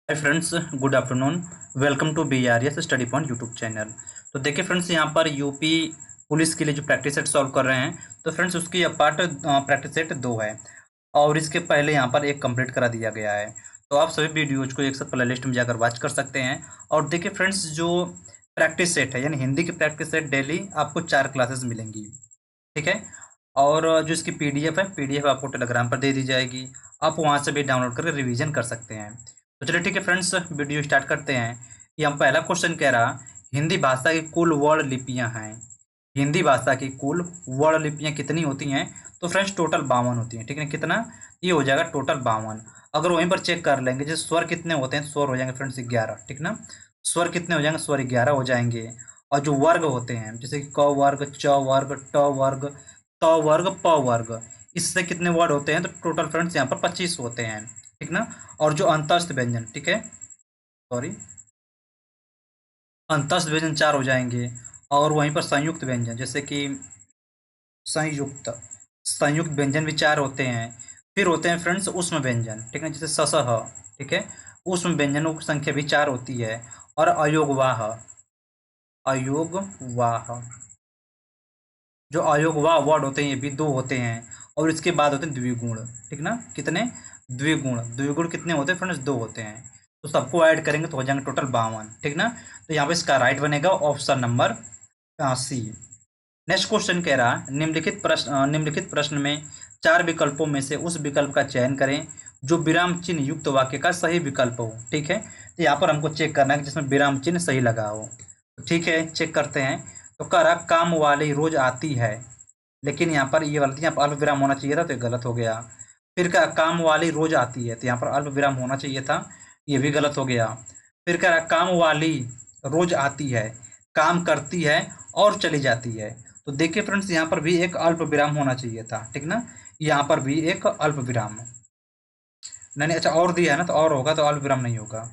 Hi friends, good afternoon. Welcome to BRS study point YouTube channel. तो देखिए friends, यहाँ पर यूपी पुलिस के लिए जो प्रैक्टिस सेट सॉल्व कर रहे हैं, तो फ्रेंड्स उसकी पार्ट प्रैक्टिस सेट 2 है और इसके पहले यहाँ पर एक कंप्लीट करा दिया गया है। तो आप सभी वीडियोज को एक साथ प्ले लिस्ट में जाकर वॉच कर सकते हैं। और देखिए फ्रेंड्स, जो प्रैक्टिस सेट है यानी हिंदी की प्रैक्टिस सेट डेली आपको 4 क्लासेस मिलेंगी, ठीक है। और जो इसकी PDF है, PDF आपको टेलीग्राम पर दे दी जाएगी। आप वहाँ से भी डाउनलोड करके रिवीजन कर सकते हैं। तो चलिए ठीक है फ्रेंड्स, वीडियो स्टार्ट करते हैं। कि हम पहला क्वेश्चन कह रहा, हिंदी भाषा की कुल वर्ण लिपियाँ हैं। हिंदी भाषा की कुल वर्ण लिपियाँ कितनी होती हैं? तो फ्रेंड्स टोटल 52 होती हैं, ठीक है। कितना? ये हो जाएगा टोटल 52। अगर वहीं पर चेक कर लेंगे, जैसे स्वर कितने होते हैं, स्वर हो जाएंगे फ्रेंड्स 11, ठीक ना। स्वर कितने हो जाएंगे? स्वर 11 हो जाएंगे। और जो वर्ग होते हैं, जैसे कि क वर्ग, च वर्ग, ट वर्ग, त वर्ग, प वर्ग, इससे कितने वर्ड होते हैं? तो टोटल फ्रेंड्स यहाँ पर 25 होते हैं, ठीक ना। और जो अंतस्थ व्यंजन, ठीक है, सॉरी, अंतस्थ व्यंजन 4 हो जाएंगे। और वहीं पर संयुक्त व्यंजन, जैसे कि संयुक्त संयुक्त व्यंजन भी 4 होते हैं। फिर होते हैं फ्रेंड्स उष्म व्यंजन, ठीक है, जैसे स, ह, ठीक है। उष्म व्यंजनों की संख्या भी 4 होती है। और अयोगवाह, अयोगवाह, जो अयोगवाह वर्ड होते हैं ये भी 2 होते हैं। और इसके बाद होते हैं द्विगुण, ठीक ना। कितने? द्विगुण। द्विगुण कितने होते हैं फ्रेंड्स? 2 होते हैं। तो सबको ऐड करेंगे तो हो जाएंगे टोटल 52, ठीक ना। तो यहाँ पे इसका राइट बनेगा option number C। Next question कह रहा, निम्नलिखित प्रश्न में 4 विकल्पों में से उस विकल्प का चयन करें जो विराम चिन्ह युक्त वाक्य का सही विकल्प हो, ठीक है। तो यहाँ पर हमको चेक करना है कि जिसमें विराम चिन्ह सही लगा हो। ठीक है, चेक करते हैं। तो कह रहा काम वाली रोज आती है, लेकिन यहाँ पर ये गलती, यहाँ पर अल्प विराम होना चाहिए था तो ये गलत हो गया। फिर कह रहा काम वाली रोज आती है, तो यहाँ पर अल्प विराम होना चाहिए था, ये भी गलत हो गया। फिर कह रहा काम वाली रोज आती है, काम करती है और चली जाती है। तो देखिए फ्रेंड्स, यहाँ पर भी एक अल्प विराम होना चाहिए था, ठीक ना। यहाँ पर भी एक अल्प विराम नहीं, अच्छा और दिया है ना, तो और होगा, तो अल्प विराम नहीं होगा,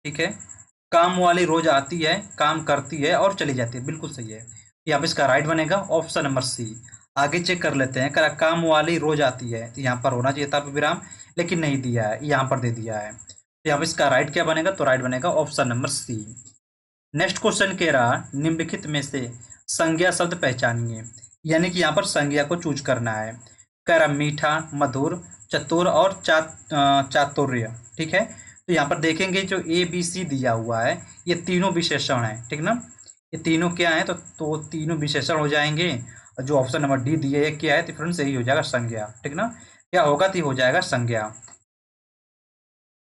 ठीक है। काम वाली रोज आती है, काम करती है और चली जाती है, बिल्कुल सही है। यहाँ पे इसका राइट बनेगा ऑप्शन नंबर C। आगे चेक कर लेते हैं। करा काम वाली रोज आती है, तो यहाँ पर होना चाहिए था विराम, लेकिन नहीं दिया है, यहाँ पर दे दिया है। तो यहाँ पे इसका राइट क्या बनेगा? तो राइट बनेगा option number C। Next question कह रहा, निम्नलिखित में से संज्ञा शब्द पहचानिए, यानी कि यहाँ पर संज्ञा को चूज करना है। कह रहा मीठा, मधुर, चतुर और चातुर्य, ठीक है। तो यहाँ पर देखेंगे जो ABC दिया हुआ है, ये तीनों विशेषण हैं, ठीक ना। ये तीनों क्या है? तो तीनों विशेषण हो जाएंगे। और जो ऑप्शन नंबर D दिया है क्या है? तो फ्रेंड्स यही हो जाएगा संज्ञा, ठीक ना। क्या होगा? तो हो जाएगा संज्ञा।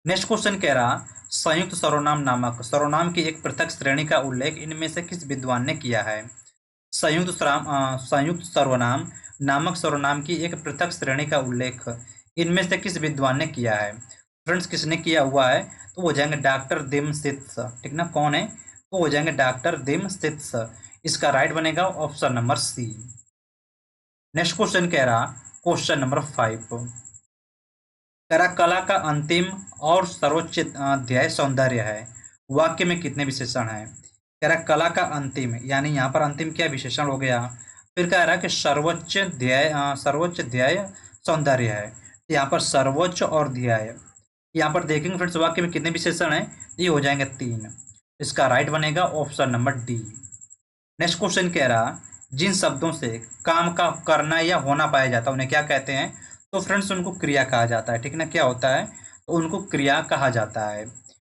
नेक्स्ट क्वेश्चन कह रहा, संयुक्त सर्वनाम नामक सर्वनाम की एक पृथक श्रेणी का उल्लेख इनमें से किस विद्वान ने किया है? संयुक्त सर्वनाम नामक सर्वनाम की एक पृथक श्रेणी का उल्लेख इनमें से किस विद्वान ने किया है? फ्रेंड्स किसने किया हुआ है? तो हो जाएंगे डॉक्टर दिमसित्स, ठीक ना। कौन है? तो हो जाएंगे डॉक्टर दिमसित्स। इसका राइट बनेगा option number C। Next question कह रहा, क्वेश्चन नंबर 5 कह रहा कला का अंतिम और सर्वोच्च ध्येय सौंदर्य है, वाक्य में कितने विशेषण हैं? कह रहा कला का अंतिम, यानी यहाँ पर अंतिम क्या विशेषण हो गया? फिर कह रहा कि सर्वोच्च ध्येय सौंदर्य है, तो यहाँ पर सर्वोच्च और ध्येय, यहाँ पर देखेंगे फ्रेंड्स वाक्य में कितने विशेषण हैं? ये हो जाएंगे 3। इसका राइट बनेगा option number D। Next question कह रहा, जिन शब्दों से काम का करना या होना पाया जाता है उन्हें क्या कहते हैं? तो फ्रेंड्स उनको क्रिया कहा जाता है, ठीक ना। क्या होता है? तो उनको क्रिया कहा जाता है।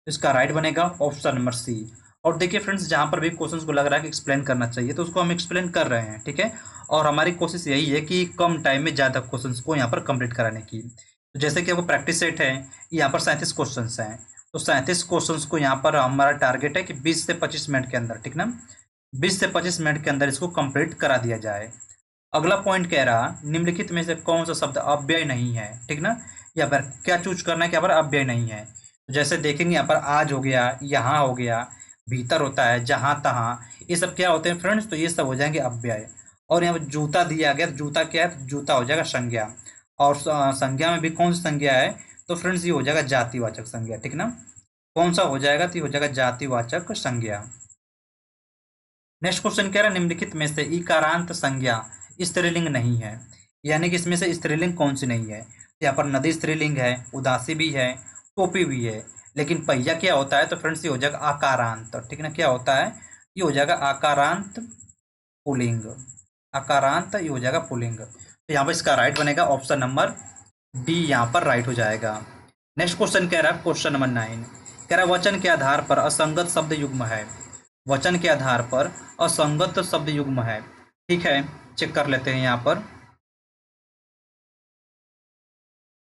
इसका राइट बनेगा ऑप्शन नंबर C। और देखिए फ्रेंड्स, जहाँ पर भी क्वेश्चंस को लग रहा है कि एक्सप्लेन करना चाहिए, तो उसको हम एक्सप्लेन कर रहे हैं, ठीक है। और हमारी कोशिश यही है कि कम टाइम में ज़्यादा क्वेश्चंस को यहाँ पर कंप्लीट कराने की। तो जैसे कि आपको प्रैक्टिस सेट है, यहाँ पर 37 क्वेश्चन हैं। तो 37 क्वेश्चन को यहाँ पर हमारा टारगेट है कि 20 से 25 मिनट के अंदर, ठीक ना, 20 से 25 मिनट के अंदर इसको कंप्लीट करा दिया जाए। अगला पॉइंट कह रहा, निम्नलिखित में से कौन सा शब्द अव्यय नहीं है, ठीक ना। यहाँ पर क्या चूज करना है? कि यहाँ पर अव्यय नहीं है। तो जैसे देखेंगे यहाँ पर आज हो गया, यहाँ हो गया, भीतर होता है, जहाँ तहाँ, ये सब क्या होते हैं फ्रेंड्स? तो ये सब हो जाएंगे अव्यय। और यहाँ पर जूता दिया गया, तो जूता क्या है? तो जूता हो जाएगा संज्ञा। और संज्ञा में भी कौन सी संज्ञा है? तो फ्रेंड्स ये हो जाएगा जातिवाचक संज्ञा, ठीक ना। कौन सा हो जाएगा? तो ये हो जाएगा जातिवाचक संज्ञा। नेक्स्ट क्वेश्चन कह रहा है, निम्नलिखित में से इकारांत संज्ञा स्त्रीलिंग नहीं है, यानी कि इसमें से स्त्रीलिंग कौन सी नहीं है? यहाँ पर नदी स्त्रीलिंग है, उदासी भी है, टोपी भी है, लेकिन पहिया क्या होता है, तो फ्रेंड्स ये हो जाएगा आकारांत, ठीक ना, क्या होता है, ये हो जाएगा आकारांत पुल्लिंग, आकारांत ये हो जाएगा पुल्लिंग। तो यहाँ पर इसका राइट बनेगा ऑप्शन नंबर डी, यहाँ पर राइट हो जाएगा। नेक्स्ट क्वेश्चन कह रहा है, क्वेश्चन नंबर 9, कह रहा है वचन के आधार पर असंगत शब्द युग्म है, वचन के आधार पर असंगत शब्द युग्म है, ठीक है, चेक कर लेते हैं यहाँ पर।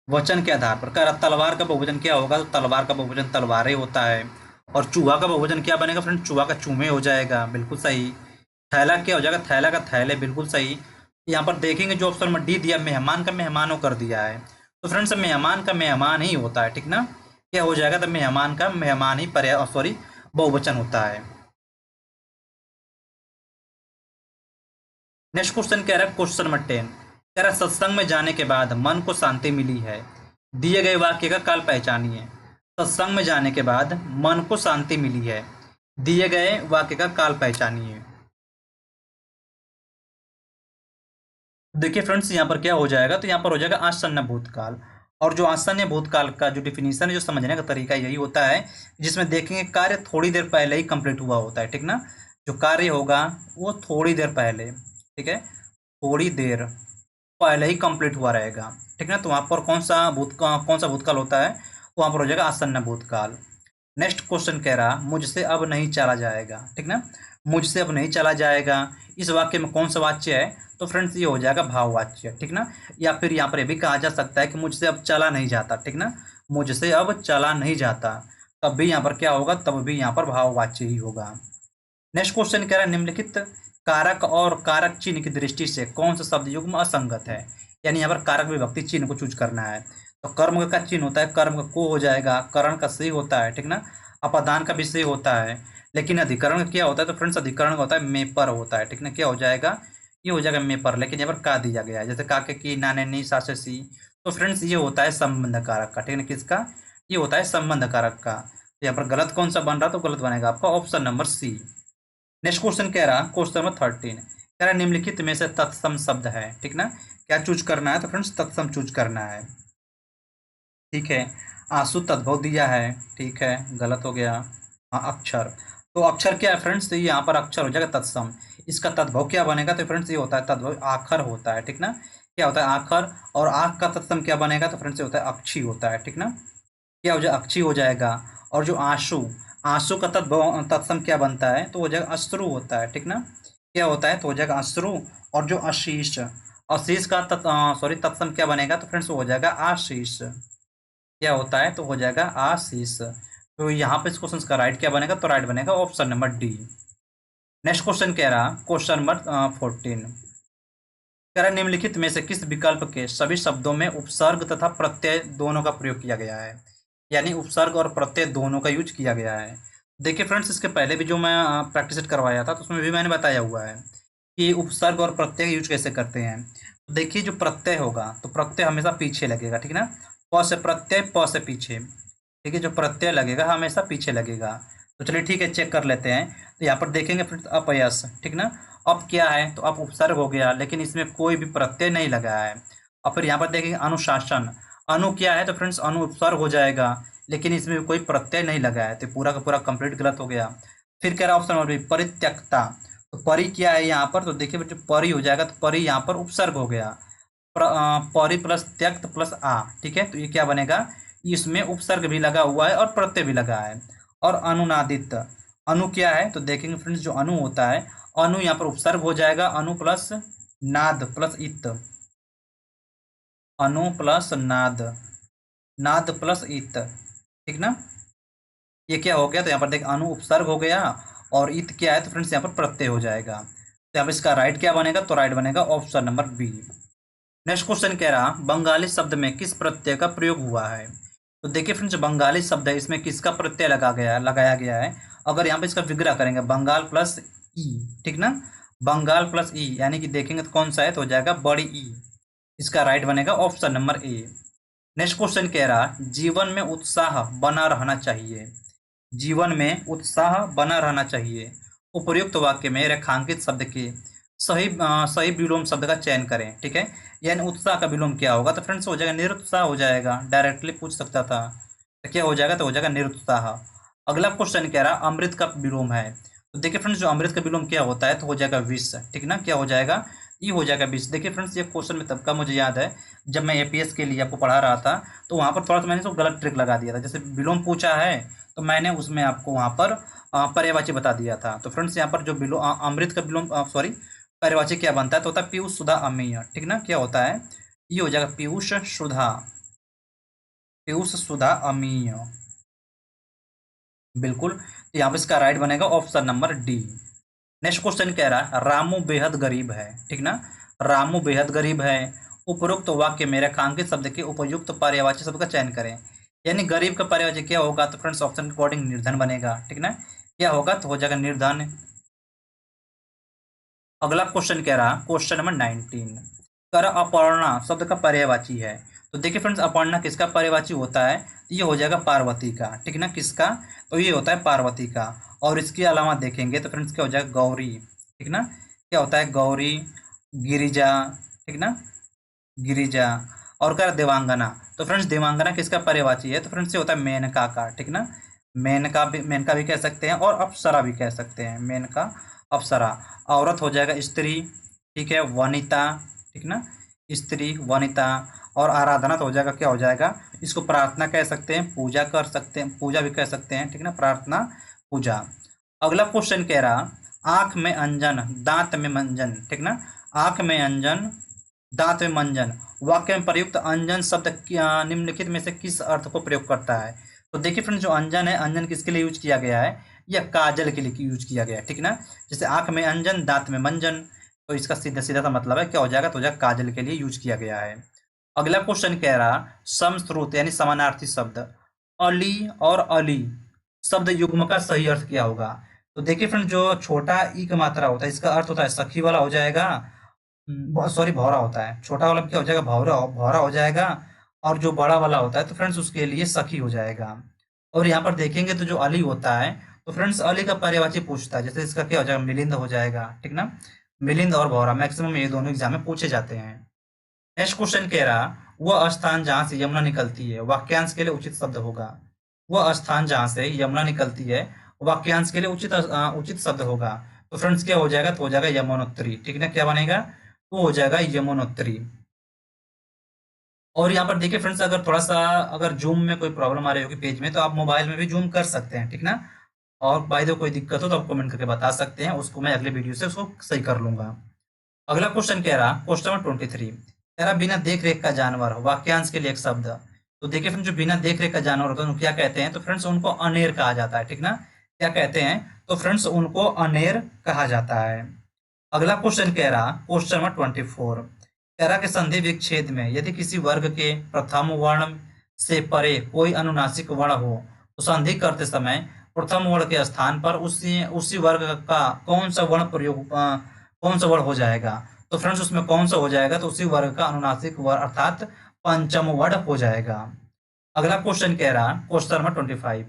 वचन के आधार पर कह रहा तलवार का बहुवचन क्या होगा, तो तलवार का बहुवचन तलवारें होता है। और चूहा का बहुवचन क्या बनेगा फ्रेंड, चूहा का चूमे हो जाएगा, बिल्कुल सही। थैला क्या हो जाएगा, थैला का थैले, बिल्कुल सही। यहाँ पर देखेंगे जो ऑप्शन में डी दिया, मेहमान का मेहमानों कर दिया है, तो फ्रेंड्स मेहमान का मेहमान ही होता है, ठीक ना, क्या हो जाएगा, तो मेहमान का मेहमान ही पर्याय सॉरी बहुवचन होता है। नेक्स्ट क्वेश्चन कह रहा है, क्वेश्चन नंबर 10, कह रहा है सत्संग में जाने के बाद मन को शांति मिली है, दिए गए वाक्य का काल पहचानिए। सत्संग में जाने के बाद मन को शांति मिली है, दिए गए वाक्य का काल पहचानिए। देखिए फ्रेंड्स यहाँ पर क्या हो जाएगा, तो यहाँ पर हो जाएगा आसन्न भूतकाल। और जो आसन्न भूतकाल का जो डिफिनीशन है, जो समझने का तरीका यही होता है, जिसमें देखेंगे कार्य थोड़ी देर पहले ही कंप्लीट हुआ होता है, ठीक ना, जो कार्य होगा वो थोड़ी देर पहले, ठीक है, थोड़ी देर पहले ही कंप्लीट हुआ रहेगा, ठीक ना, तो वहाँ पर कौन सा भूतकाल होता है, तो वहाँ पर हो जाएगा आसन्न भूतकाल। नेक्स्ट क्वेश्चन कह रहा मुझसे अब नहीं चला जाएगा, ठीक ना, मुझसे अब नहीं चला जाएगा, इस वाक्य में कौन सा वाच्य है, तो फ्रेंड्स ये हो जाएगा भाववाच्य, ठीक ना, या फिर यहाँ पर ये भी कहा जा सकता है कि मुझसे अब चला नहीं जाता, ठीक ना, मुझसे अब चला नहीं जाता, तब भी यहाँ पर क्या होगा, तब भी यहाँ पर भाववाच्य ही होगा। नेक्स्ट क्वेश्चन कह रहा है निम्नलिखित कारक और कारक चिन्ह की दृष्टि से कौन सा शब्द युग्म असंगत है, यानी यहाँ पर कारक विभक्ति चिन्ह को चूज करना है। तो कर्म का चिन्ह होता है, कर्म का को हो जाएगा, करण का से होता है, ठीक ना, अपादान का भी से होता है, लेकिन अधिकरण का क्या होता है, तो फ्रेंड्स अधिकरण का होता है मे पर होता है, ठीक ना, क्या हो जाएगा, ये हो जाएगा मे पर, लेकिन यहाँ पर का दिया गया है, जैसे का के की नाने नी सा से सी, तो फ्रेंड्स ये होता है संबंध कारक का, ठीक है, किसका, ये होता है संबंध कारक का। तो यहाँ पर गलत कौन सा बन रहा, तो गलत बनेगा आपका option number C. Next question कह रहा क्वेश्चन नंबर 13, कह रहा निम्नलिखित में से तत्सम शब्द है, ठीक ना, क्या चूज करना है, तो फ्रेंड्स तत्सम चूज करना है, ठीक है। आंसू तद्भव दिया है, ठीक है, गलत हो गया। हाँ अक्षर, तो अक्षर क्या है फ्रेंड्स, तो ये यहाँ पर अक्षर हो जाएगा तत्सम। इसका तद्भव क्या बनेगा, तो फ्रेंड्स ये होता है तद्भव आखर होता है, ठीक ना, क्या होता है आखर, और आख का तत्सम क्या बनेगा, तो फ्रेंड्स ये होता है अक्षी होता है, ठीक ना, क्या हो जाएगा, अक्षी हो जाएगा। और जो आंसू, आंसू का तत्सम क्या बनता है, तो हो जाएगा अश्रु होता है, ठीक ना, क्या होता है, तो हो जाएगा अश्रु। और जो आशीष, आशीष का सॉरी तत्सम क्या बनेगा, तो फ्रेंड्स हो जाएगा आशीष, क्या होता है, तो हो जाएगा आशीष। तो यहाँ पे इस क्वेश्चन का राइट क्या बनेगा, तो राइट बनेगा option number D. Next question कह रहा क्वेश्चन नंबर 14, कह रहा निम्नलिखित में से किस विकल्प के सभी शब्दों में उपसर्ग तथा प्रत्यय दोनों का प्रयोग किया गया है, यानी उपसर्ग और प्रत्यय दोनों का यूज किया गया है। देखिए फ्रेंड्स इसके पहले भी जो मैं प्रैक्टिस करवाया था, तो उसमें भी मैंने बताया हुआ है कि उपसर्ग और प्रत्यय यूज कैसे करते हैं। तो देखिए जो प्रत्यय होगा, तो प्रत्यय हमेशा पीछे लगेगा, ठीक ना, प से प्रत्यय, प से पीछे, ठीक है, जो प्रत्यय लगेगा हमेशा पीछे लगेगा। तो चलिए ठीक है, चेक कर लेते हैं। तो यहाँ पर देखेंगे फिर अपयश, ठीक ना, अब क्या है, तो अब उपसर्ग हो गया, लेकिन इसमें कोई भी प्रत्यय नहीं लगा है। और फिर यहाँ पर देखेंगे अनुशासन, अनु क्या है, तो फ्रेंड्स अनु उपसर्ग हो जाएगा, लेकिन इसमें कोई प्रत्यय नहीं लगा है, तो पूरा का पूरा कंप्लीट गलत हो गया। फिर कह रहा ऑप्शन नंबर बी परित्यक्ता, तो परि क्या है यहाँ पर, तो देखिए बच्चों परि हो जाएगा, तो परि यहाँ पर उपसर्ग हो गया, परि प्लस त्यक्त प्लस आ, ठीक है, तो ये क्या बनेगा, इसमें उपसर्ग भी लगा हुआ है और प्रत्यय भी लगा है। और अनुनादित, अनु क्या है, तो देखेंगे फ्रेंड्स जो अनु होता है, अनु यहाँ पर उपसर्ग हो जाएगा, अनु प्लस नाद प्लस इत, अनु प्लस नाद, नाद प्लस इत, ठीक ना, ये क्या हो गया, तो यहाँ पर देख अनु उपसर्ग हो गया और इत क्या है, तो फ्रेंड्स यहाँ पर प्रत्यय हो जाएगा। तो यहाँ पर इसका राइट क्या बनेगा, तो राइट बनेगा option number B. Next question कह रहा बंगाली शब्द में किस प्रत्यय का प्रयोग हुआ है। तो देखिए फ्रेंड्स बंगाली शब्द है, इसमें किसका प्रत्यय लगाया गया है। अगर यहाँ पे इसका विग्रह करेंगे बंगाल प्लस ई, ठीक ना, बंगाल प्लस ई, यानी कि देखेंगे तो कौन सा है, तो हो जाएगा बड़ी ई, इसका राइट बनेगा option number A. Next question कह रहा जीवन में उत्साह बना रहना चाहिए, जीवन में उत्साह बना रहना चाहिए, उपर्युक्त वाक्य में रेखांकित शब्द के सही विलोम शब्द का चयन करें, ठीक है, यानी उत्साह का विलोम क्या होगा, तो फ्रेंड्स हो जाएगा निरुत्साह हो जाएगा, डायरेक्टली पूछ सकता था। तो क्या हो जाएगा, तो हो जाएगा निरुत्साह। अगला क्वेश्चन कह रहा अमृत का विलोम है। तो देखिए फ्रेंड्स, जो अमृत का विलोम क्या होता है, तो हो जाएगा विष, ठीक ना, क्या हो जाएगा, ये हो जाएगा विष। देखिए फ्रेंड्स, ये क्वेश्चन में तब का मुझे याद है जब मैं एपीएस के लिए आपको पढ़ा रहा था, तो वहां पर थोड़ा सा मैंने तो गलत ट्रिक लगा दिया था। जैसे विलोम पूछा है तो मैंने उसमें आपको वहां पर पर्यायवाची बता दिया था। तो फ्रेंड्स, यहाँ पर जो अमृत का विलोम, सॉरी, पर्यायवाची क्या बनता है, तो होता है पीयूष सुधा अमीय, ठीक ना, क्या होता है, ये हो जाएगा पीयूष सुधा, पीयूष सुधा अमीय, बिल्कुल। तो यहाँ पे इसका राइट बनेगा option number D. Next question कह रहा है रामू बेहद गरीब है, ठीक ना, रामू बेहद गरीब है। उपरोक्त वाक्य में रेखांकित शब्द के उपयुक्त पर्यायवाची शब्द का चयन करें। यानी गरीब का पर्यायवाची क्या होगा, तो फ्रेंड्स ऑप्शन के अकॉर्डिंग निर्धन बनेगा, ठीक ना, क्या होगा, तो हो जाएगा निर्धन। अगला क्वेश्चन कह रहा क्वेश्चन नंबर 19, कर अपर्णा शब्द का पर्यायवाची है। तो देखिए फ्रेंड्स, अपर्णा किसका पर्यायवाची होता है, तो ये हो जाएगा पार्वती का, ठीक ना, किसका, तो ये होता है पार्वती का। और इसके अलावा देखेंगे तो फ्रेंड्स क्या हो जाएगा, गौरी, ठीक ना, क्या होता है, गौरी, गिरिजा, ठीक ना, गिरिजा। और क्या, देवांगना। तो फ्रेंड्स, देवांगना किसका पर्यायवाची है, तो फ्रेंड्स ये होता है मेनका का, ठीक ना, मेनका भी कह सकते हैं और अप्सरा भी कह सकते हैं, मेनका, अप्सरा। औरत हो जाएगा स्त्री, ठीक है, वनिता, ठीक ना, स्त्री, वनिता। और आराधना तो हो जाएगा, क्या हो जाएगा, इसको प्रार्थना कह सकते हैं, पूजा कर सकते हैं, पूजा भी कह सकते हैं, ठीक ना, प्रार्थना, पूजा। अगला क्वेश्चन कह रहा आंख में अंजन दांत में मंजन, ठीक ना, आंख में अंजन दांत में मंजन। वाक्य में प्रयुक्त अंजन शब्द निम्नलिखित में से किस अर्थ को प्रयोग करता है। तो देखिए फ्रेंड्स, जो अंजन है, अंजन किसके लिए यूज किया गया है, या काजल के लिए यूज किया गया है, ठीक ना। जैसे आंख में अंजन दांत में मंजन, तो इसका सीधा सीधा सा मतलब है क्या हो जाएगा, तो हो जाएगा काजल के लिए यूज किया गया है। अगला क्वेश्चन कह रहा समश्रुत यानी समानार्थी शब्द अली और अली शब्द युग्म का सही अर्थ क्या होगा। तो देखिए फ्रेंड, जो छोटा ई का मात्रा होता है, इसका अर्थ होता है सखी वाला हो जाएगा, बहुत सॉरी भौरा होता है, छोटा वाला क्या हो जाएगा, भौरा भौरा हो जाएगा। और जो बड़ा वाला होता है तो फ्रेंड्स उसके लिए सखी हो जाएगा। और यहाँ पर देखेंगे तो जो अली होता है, तो फ्रेंड्स अली का पर्यायवाची पूछता है, जैसे इसका क्या हो जाएगा, मिलिंद हो जाएगा, ठीक ना, मिलिंद और भौरा मैक्सिमम ये दोनों एग्जाम में पूछे जाते हैं। नेक्स्ट क्वेश्चन कह रहा वह स्थान जहां से यमुना निकलती है, वाक्यांश के लिए उचित शब्द होगा। वह स्थान जहां से यमुना निकलती है, वाक्यांश के लिए उचित शब्द होगा। तो फ्रेंड्स क्या हो जाएगा, तो हो जाएगा यमुनोत्री, ठीक ना, क्या बनेगा, तो हो जाएगा यमुनोत्री। और यहाँ पर देखिए फ्रेंड्स, अगर थोड़ा सा अगर जूम में कोई प्रॉब्लम आ रही होगी पेज में, तो आप मोबाइल में भी जूम कर सकते हैं, ठीक ना। और बाय द कोई दिक्कत हो तो आप कमेंट करके बता सकते हैं, उसको मैं अगले वीडियो से उसको सही कर लूंगा। अगला क्वेश्चन कह रहा क्वेश्चन नंबर 23, कह रहा बिना देख रेख का जानवर, वाक्यांश के लिए एक शब्द। तो देखिए फ्रेंड्स, जो बिना देख रेख का जानवर होता है उनको क्या कहते हैं, तो फ्रेंड्स उनको अनेर कहा जाता है, ठीक ना, क्या कहते हैं, तो फ्रेंड्स उनको अनेर कहा जाता है। अगला क्वेश्चन कह रहा क्वेश्चन नंबर 24, कह रहा कि संधि विच्छेद में यदि किसी वर्ग के प्रथम वर्ण से परे कोई अनुनासिक वर्ण हो, तो संधि करते समय प्रथम वर्ण के स्थान पर उसी उसी वर्ग का कौन सा वर्ण कौन सा वर्ण हो जाएगा। तो फ्रेंड्स उसमें कौन सा हो जाएगा, तो उसी वर्ग का अनुनासिक वर्ण अर्थात पंचम वर्ण हो जाएगा। अगला क्वेश्चन कह रहा क्वेश्चन नंबर 25,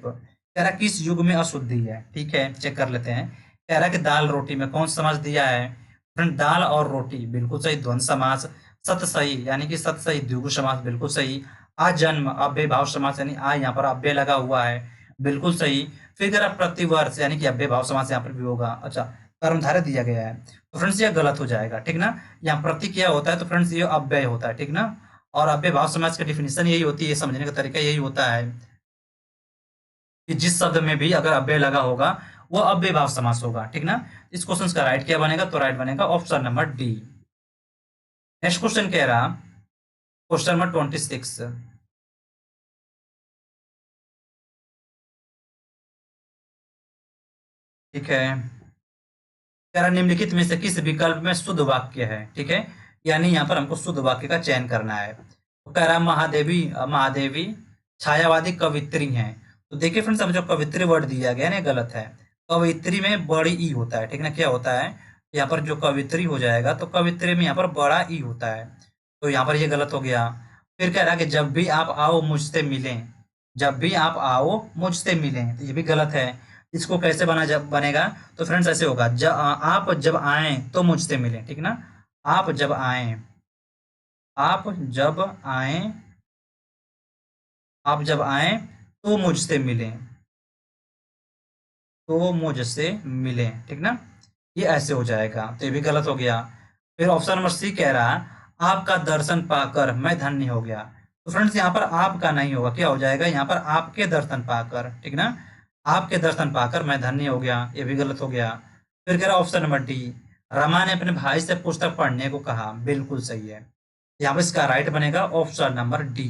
कह रहा किस युग में अशुद्धि है, ठीक है, चेक कर लेते हैं। कह रहा कि दाल रोटी में कौन सा समास दिया है, फ्रेंड दाल और रोटी बिल्कुल सही, द्वंद समास। सत सही यानी कि सत सही द्विगु समास बिल्कुल सही। अजन्म अव्यय भाव समास यानी आ यहाँ पर अव्यय लगा हुआ है, बिल्कुल सही। फिर कह रहा प्रतिवर्ष यानी कि अव्यय भाव समास यहाँ पर भी होगा। अच्छा, कर्मधारय दिया गया है, तो फ्रेंड्स ये गलत हो जाएगा, ठीक ना। यहाँ प्रति क्या होता है, तो फ्रेंड्स ये अव्यय होता है, ठीक ना। और अव्यय भाव समास की डिफिनेशन यही होती है, समझने का तरीका यही होता है कि जिस शब्द में भी अगर अव्यय लगा होगा वो अव्यय भाव समास होगा, ठीक ना। इस क्वेश्चन का राइट क्या बनेगा, तो राइट बनेगा option number D. Next question कह रहा क्वेश्चन नंबर 26, ठीक है, कह रहा निम्नलिखित में से किस विकल्प में शुद्ध वाक्य है, ठीक है, यानी यहाँ पर हमको शुद्ध वाक्य का चयन करना है। तो कह रहा महादेवी महादेवी छायावादी कवित्री हैं। तो देखिए फ्रेंड्स, अब जो कवित्री वर्ड दिया गया ना, ये गलत है। कवित्री में बड़ी ई होता है, ठीक ना, क्या होता है, यहाँ पर जो कवित्री हो जाएगा तो कवित्री में यहाँ पर बड़ा ई होता है, तो यहाँ पर ये गलत हो गया। फिर कह रहा कि जब भी आप आओ मुझसे मिलें, जब भी आप आओ मुझसे मिलें, तो ये भी गलत है। इसको कैसे बनेगा, तो फ्रेंड्स ऐसे होगा, आप जब आए तो मुझसे मिलें, ठीक ना, आप जब आए, आप जब आए, आप जब आए तो मुझसे मिलें, तो मुझसे मिलें, ठीक ना? ये ऐसे हो जाएगा, तो ये भी गलत हो गया। फिर ऑप्शन नंबर सी कह रहा है, आपका दर्शन पाकर मैं धन्य हो गया। तो फ्रेंड्स यहाँ पर आपका नहीं होगा, क्या हो जाएगा यहाँ पर, आपके दर्शन पाकर, ठीक ना? आपके दर्शन पाकर मैं धन्य हो गया, ये भी गलत हो गया। फिर कह रहा ऑप्शन नंबर डी, रमा ने अपने भाई से पुस्तक पढ़ने को कहा, बिल्कुल सही है। यहाँ पर इसका राइट बनेगा option number D.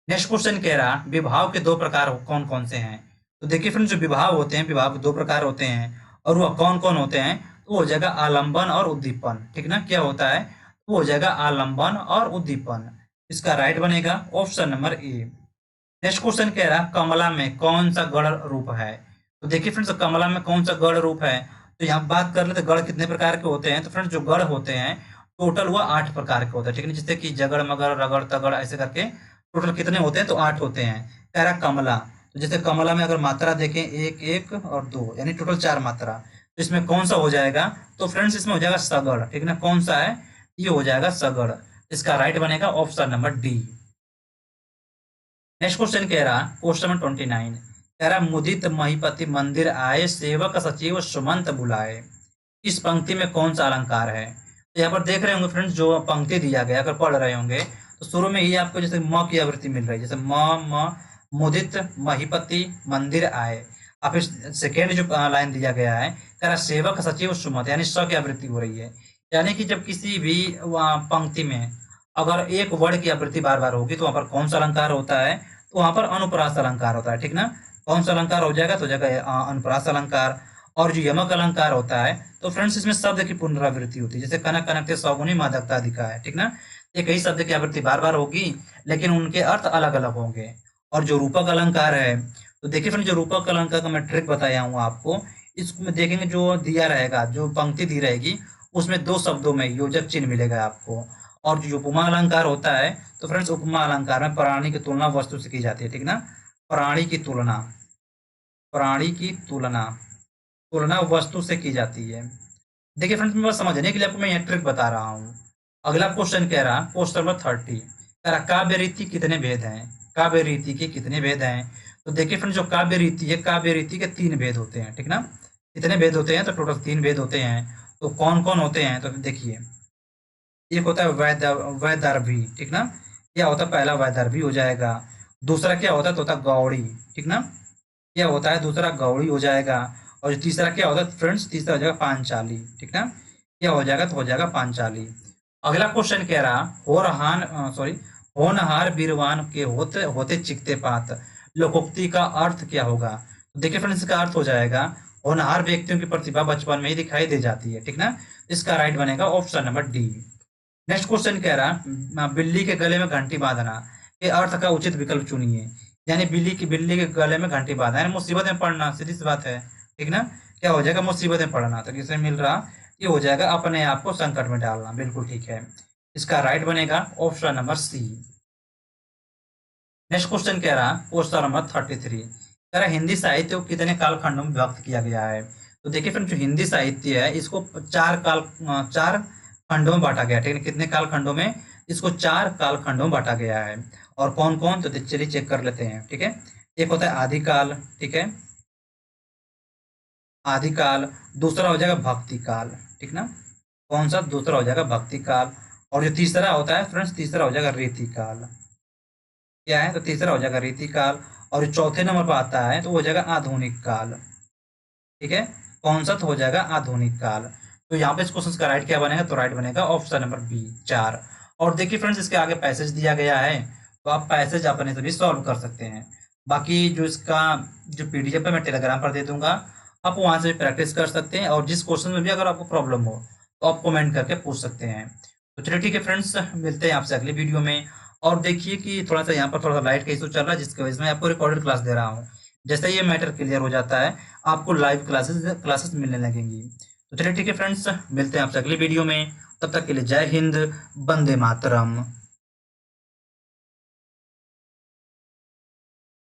Next question कह रहा विभाव के दो प्रकार कौन कौन से हैं। तो देखिए फ्रेंड्स, जो विभाव होते हैं, विभाव के दो प्रकार होते हैं, और वह कौन कौन होते हैं, तो हो जाएगा आलंबन और उद्दीपन, ठीक ना? क्या होता है, तो हो जाएगा आलंबन और उद्दीपन। इसका राइट बनेगा option number A. Next question कह रहा कमला में कौन सा गढ़ रूप है। तो देखिए फ्रेंड्स, कमला में कौन सा गढ़ रूप है, तो यहाँ बात कर लेते गढ़ कितने प्रकार के होते हैं। तो फ्रेंड्स, जो गढ़ होते हैं टोटल वो 8 प्रकार के होते हैं, ठीक है, जैसे कि जगड़ मगड़ रगड़ तगड़ ऐसे करके टोटल कितने होते हैं, तो 8 होते हैं। कह रहा कमला, तो जैसे कमला में अगर मात्रा देखें 1 1 और 2, यानी टोटल 4 मात्रा, तो इसमें कौन सा हो जाएगा, तो फ्रेंड्स इसमें हो जाएगा सगड़, ठीक ना? कौन सा है, ये हो जाएगा सगड़। इसका राइट बनेगा option number D. Next question कह रहा क्वेश्चन नंबर 29, कह रहा मुदित महीपति मंदिर आए, सेवक सचिव सुमंत बुलाए। इस पंक्ति में कौन सा अलंकार है। तो यहाँ पर देख रहे होंगे फ्रेंड्स, जो पंक्ति दिया गया अगर पढ़ रहे होंगे तो शुरू में ही आपको जैसे म की आवृत्ति मिल रही है, जैसे म मुदित महीपति मंदिर आए। अब इस सेकेंड जो लाइन दिया गया है, कह रहा सेवक सचिव सुमंत, यानी स की आवृत्ति हो रही है। यानी कि जब किसी भी पंक्ति में अगर एक वर्ड की आवृत्ति बार बार होगी तो वहां पर कौन सा अलंकार होता है, तो वहां पर अनुप्रास अलंकार होता है, ठीक ना? कौन सा अलंकार हो जाएगा, तो जाएगा अनुप्रास अलंकार। और जो यमक अलंकार होता है, तो फ्रेंड्स इसमें शब्द की पुनरावृत्ति होती है, जैसे कनक कनकते सौगुनी मादकता अधिका है, ठीक ना? ये कई शब्द की आवृत्ति बार बार होगी, लेकिन उनके अर्थ अलग अलग होंगे। और जो रूपक अलंकार है, तो देखिए फ्रेंड, जो रूपक अलंकार का मैं ट्रिक बताया हूँ आपको, इसमें देखेंगे जो दिया रहेगा, जो पंक्ति दी रहेगी उसमें 2 शब्दों में योजक चिन्ह मिलेगा आपको। और जो उपमा अलंकार होता है, तो फ्रेंड्स उपमा अलंकार में प्राणी की तुलना वस्तु से की जाती है, ठीक ना? प्राणी की तुलना, प्राणी की तुलना, तुलना वस्तु से की जाती है। देखिए फ्रेंड्स, मैं बस समझने के लिए आपको मैं ये ट्रिक बता रहा हूँ। अगला क्वेश्चन कह रहा क्वेश्चन नंबर 30, कह रहा काव्य रीति कितने भेद हैं। काव्य रीति के कितने भेद हैं। तो देखिए फ्रेंड्स, जो काव्य रीति है, काव्य रीति के 3 भेद होते हैं, ठीक ना? कितने भेद होते हैं, तो टोटल 3 भेद होते हैं। तो कौन कौन होते हैं, तो देखिए, एक होता है वैदर्भी, ठीक ना? क्या होता है, पहला वैदर्भी हो जाएगा। दूसरा क्या होता है, तो होता है गौड़ी, ठीक ना? क्या होता है, दूसरा गौड़ी हो जाएगा। और जो तीसरा क्या होता है फ्रेंड्स, तीसरा हो जाएगा पांचाली, ठीक ना? क्या हो जाएगा, तो हो जाएगा पांचाली। अगला क्वेश्चन कह रहा होनहार बीरवान के होते होते चिकते पात, लोकोक्ति का अर्थ क्या होगा। तो देखिए फ्रेंड्स, इसका अर्थ हो जाएगा होनहार व्यक्तियों की प्रतिभा बचपन में ही दिखाई दे जाती है, ठीक ना? इसका राइट बनेगा option number D. Next question कह रहा बिल्ली के गले में घंटी बांधना के अर्थ का उचित विकल्प चुनिए। यानी बिल्ली के गले में घंटी बांधना, यानी मुसीबत में पड़ना, सीधी सी बात है, ठीक ना? क्या हो जाएगा, मुसीबत में पड़ना। तो किसे मिल रहा, ये हो जाएगा अपने आप को संकट में डालना, बिल्कुल ठीक है। इसका राइट बनेगा option number C. Next question कह रहा क्वेश्चन नंबर 33, कह रहा हिंदी साहित्य को कितने कालखंडों में विभक्त किया गया है। तो देखिए फ्रेंड, जो हिंदी साहित्य है इसको 4 खंडों में बांटा गया है, ठीक है? कितने कालखंडों में, इसको 4 कालखंडों में बांटा गया है। और कौन कौन, तो चलिए चेक कर लेते हैं, ठीक है? एक होता है आदिकाल, ठीक है, आदिकाल। दूसरा हो जाएगा भक्ति काल, ठीक ना? कौन सा, दूसरा हो जाएगा भक्ति काल। और जो तीसरा होता है फ्रेंड्स, तीसरा हो जाएगा रीति काल। क्या है, तो तीसरा हो जाएगा रीति काल। और जो चौथे नंबर पर आता है तो वो हो जाएगा आधुनिक काल, ठीक है? कौन सा, तो हो जाएगा आधुनिक काल। तो यहाँ पे इस क्वेश्चन का राइट क्या बनेगा, तो राइट बनेगा ऑप्शन नंबर बी 4। और देखिए फ्रेंड्स, इसके आगे पैसेज दिया गया है, तो आप पैसेज अपने से भी सॉल्व कर सकते हैं। बाकी जो इसका जो पीडीएफ है मैं टेलीग्राम पर दे दूंगा, आप वहां से भी प्रैक्टिस कर सकते हैं। और जिस क्वेश्चन में भी अगर आपको प्रॉब्लम हो तो आप कमेंट करके पूछ सकते हैं। तो चलिए ठीक है फ्रेंड्स, मिलते हैं आपसे अगली वीडियो में। और देखिए कि थोड़ा सा यहाँ पर थोड़ा सा लाइट का इशू चल रहा है, जिसकी वजह से मैं आपको रिकॉर्डेड क्लास दे रहा हूँ। जैसे ये मैटर क्लियर हो जाता है, आपको लाइव क्लासेस मिलने लगेंगी। तो चलिए ठीक है फ्रेंड्स, मिलते हैं आपसे अगली वीडियो में। तब तक के लिए जय हिंद, वंदे मातरम।